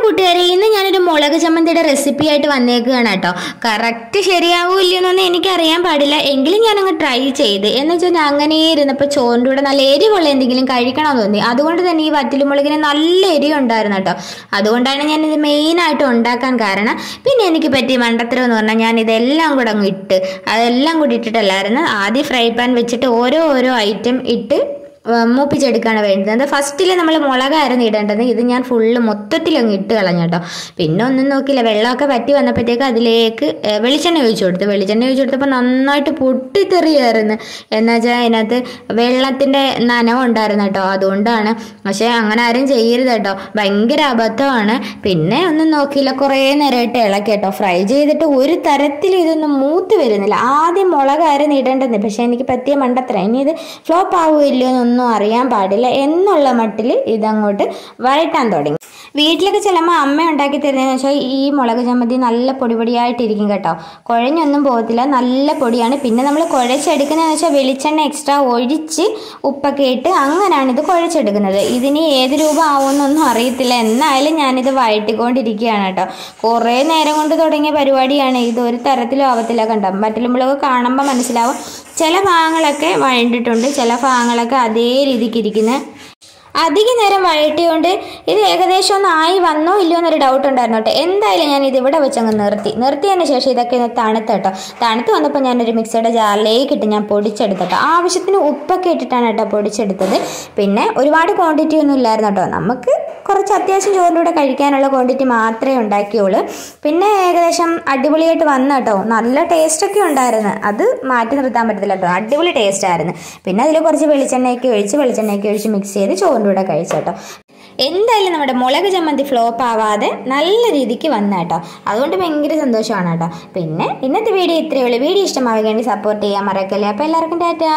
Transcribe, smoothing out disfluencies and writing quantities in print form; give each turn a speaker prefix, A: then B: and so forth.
A: കൂട്ടുകാരെ, ഇന്ന് ഞാനൊരു മുളക് ചമ്മന്തിയുടെ റെസിപ്പി ആയിട്ട് വന്നേക്കുകയാണ് കേട്ടോ. കറക്റ്റ് ശരിയാവോ ഇല്ലയോന്നൊന്നും എനിക്കറിയാൻ പാടില്ല, എങ്കിലും ഞാനങ്ങ് ട്രൈ ചെയ്ത്. എന്ന് വെച്ചാൽ അങ്ങനെ ഇരുന്നപ്പോൾ ചോറിൻ്റെ കൂടെ നല്ല എരിവുള്ള എന്തെങ്കിലും കഴിക്കണമെന്ന് തോന്നി. അതുകൊണ്ട് തന്നെ ഈ വറ്റലുമുളകിന് നല്ല എരിവ് ഉണ്ടായിരുന്നു കേട്ടോ. അതുകൊണ്ടാണ് ഞാനിത് മെയിനായിട്ട് ഉണ്ടാക്കാൻ കാരണം. പിന്നെ എനിക്ക് പറ്റിയ മണ്ടത്തരം എന്ന് പറഞ്ഞാൽ ഞാൻ ഇതെല്ലാം കൂടെ അങ്ങ് ഇട്ട്, അതെല്ലാം കൂടി ഇട്ടിട്ടല്ലായിരുന്നു, ആദ്യം ഫ്രൈ പാൻ വെച്ചിട്ട് ഓരോ ഐറ്റം ഇട്ട് മൂപ്പിച്ചെടുക്കുകയാണ് വേണ്ടത്. ഫസ്റ്റിൽ നമ്മൾ മുളകായിരുന്നു ഇടേണ്ടത്. ഇത് ഞാൻ ഫുള്ള് മൊത്തത്തിലങ്ങ് ഇട്ട് കളഞ്ഞു കേട്ടോ. പിന്നെ ഒന്നും നോക്കിയില്ല, വെള്ളമൊക്കെ വറ്റി വന്നപ്പോഴത്തേക്ക് അതിലേക്ക് വെളിച്ചെണ്ണ ഒഴിച്ചു കൊടുത്തു. വെളിച്ചെണ്ണ ഒഴിച്ചു കൊടുത്തപ്പോൾ നന്നായിട്ട് പൊട്ടിത്തെറിയായിരുന്നു. എന്നുവെച്ചാൽ അതിനകത്ത് വെള്ളത്തിൻ്റെ നനവുണ്ടായിരുന്നു കേട്ടോ, അതുകൊണ്ടാണ്. പക്ഷേ അങ്ങനെ ആരും ചെയ്യരുത് കേട്ടോ, ഭയങ്കര അബദ്ധമാണ്. പിന്നെ ഒന്നും നോക്കിയില്ല, കുറേ നേരമായിട്ട് ഇളക്കി കേട്ടോ. ഫ്രൈ ചെയ്തിട്ട് ഒരു തരത്തിലും ഇതൊന്നും മൂത്ത് വരുന്നില്ല. ആദ്യം മുളകായിരുന്നു ഇടേണ്ടത്, പക്ഷേ എനിക്ക് പറ്റിയ മണ്ടത്തരം. ഇനി ഇത് ഫ്ലോപ്പ് ആവുകയില്ലോ എന്നൊന്നും അറിയാൻ പാടില്ല എന്നുള്ള മട്ടിൽ ഇതങ്ങോട്ട് വഴറ്റാൻ തുടങ്ങി. വീട്ടിലൊക്കെ ചിലപ്പോൾ അമ്മ ഉണ്ടാക്കി തരുന്നതെന്ന് വെച്ചാൽ ഈ മുളക് ചമ്മന്തി നല്ല പൊടിയായിട്ടിരിക്കും കേട്ടോ, കുഴഞ്ഞൊന്നും പോകത്തില്ല, നല്ല പൊടിയാണ്. പിന്നെ നമ്മൾ കുഴച്ചെടുക്കുന്നതെന്ന് വെച്ചാൽ വെളിച്ചെണ്ണ എക്സ്ട്രാ ഒഴിച്ച് ഉപ്പൊക്കെ ഇട്ട് അങ്ങനെയാണ് ഇത് കുഴച്ചെടുക്കുന്നത്. ഇതിന് ഏത് രൂപം ആവുമെന്നൊന്നും അറിയത്തില്ല, എന്നായാലും ഞാനിത് വഴറ്റിക്കൊണ്ടിരിക്കുകയാണ് കേട്ടോ. കുറേ നേരം കൊണ്ട് തുടങ്ങിയ പരിപാടിയാണ് ഇത്, ഒരു തരത്തിലും ആവത്തില്ല കണ്ടോ. വറ്റലുമുളക് കാണുമ്പോൾ മനസ്സിലാവും ചില ഭാഗങ്ങളൊക്കെ വഴണ്ടിട്ടുണ്ട്, ചില ഭാഗങ്ങളൊക്കെ അതേ രീതിക്ക് ഇരിക്കുന്നത്. അധിക നേരം വഴറ്റിയോണ്ട് ഇത് ഏകദേശം ഒന്ന് ആയി വന്നോ ഇല്ലയോ എന്നൊരു ഡൗട്ട് ഉണ്ടായിരുന്നു കേട്ടോ. എന്തായാലും ഞാൻ ഇത് ഇവിടെ വെച്ചങ്ങ് നിർത്തിയതിന് ശേഷം ഇതൊക്കെ ഒന്ന് തണുത്ത് കേട്ടോ. തണുത്ത് വന്നപ്പോൾ ഞാനൊരു മിക്സിയുടെ ജാറിലേക്ക് ഇട്ട് ഞാൻ പൊടിച്ചെടുത്തിട്ടോ. ആവശ്യത്തിന് ഉപ്പൊക്കെ ഇട്ടിട്ടാണ് കേട്ടോ പൊടിച്ചെടുത്തത്. പിന്നെ ഒരുപാട് ക്വാണ്ടിറ്റി ഒന്നും ഇല്ലായിരുന്നു കേട്ടോ, നമുക്ക് കുറച്ച് അത്യാവശ്യം ചോറിലൂടെ കഴിക്കാനുള്ള ക്വാണ്ടിറ്റി മാത്രമേ ഉണ്ടാക്കിയുള്ളൂ. പിന്നെ ഏകദേശം അടിപൊളിയായിട്ട് വന്നു കേട്ടോ, നല്ല ടേസ്റ്റൊക്കെ ഉണ്ടായിരുന്നു, അത് മാറ്റി നിർത്താൻ പറ്റത്തില്ല കേട്ടോ, അടിപൊളി ടേസ്റ്റ് ആയിരുന്നു. പിന്നെ അതിൽ കുറച്ച് വെളിച്ചെണ്ണയൊക്കെ ഒഴിച്ച് മിക്സ് ചെയ്ത് ചോറിൻ്റെ കൂടെ കഴിച്ചു കേട്ടോ. എന്തായാലും നമ്മുടെ മുളക് ചമ്മന്തി ഫ്ലോപ്പ് ആവാതെ നല്ല രീതിക്ക് വന്ന കേട്ടോ, അതുകൊണ്ട് ഭയങ്കര സന്തോഷമാണ് കേട്ടോ. പിന്നെ ഇന്നത്തെ വീഡിയോ ഇത്രയേ ഉള്ളൂ. വീഡിയോ ഇഷ്ടമാവുകയാണെങ്കിൽ സപ്പോർട്ട് ചെയ്യാൻ മറക്കല്ലേ. അപ്പോൾ എല്ലാവർക്കും ടാറ്റാ.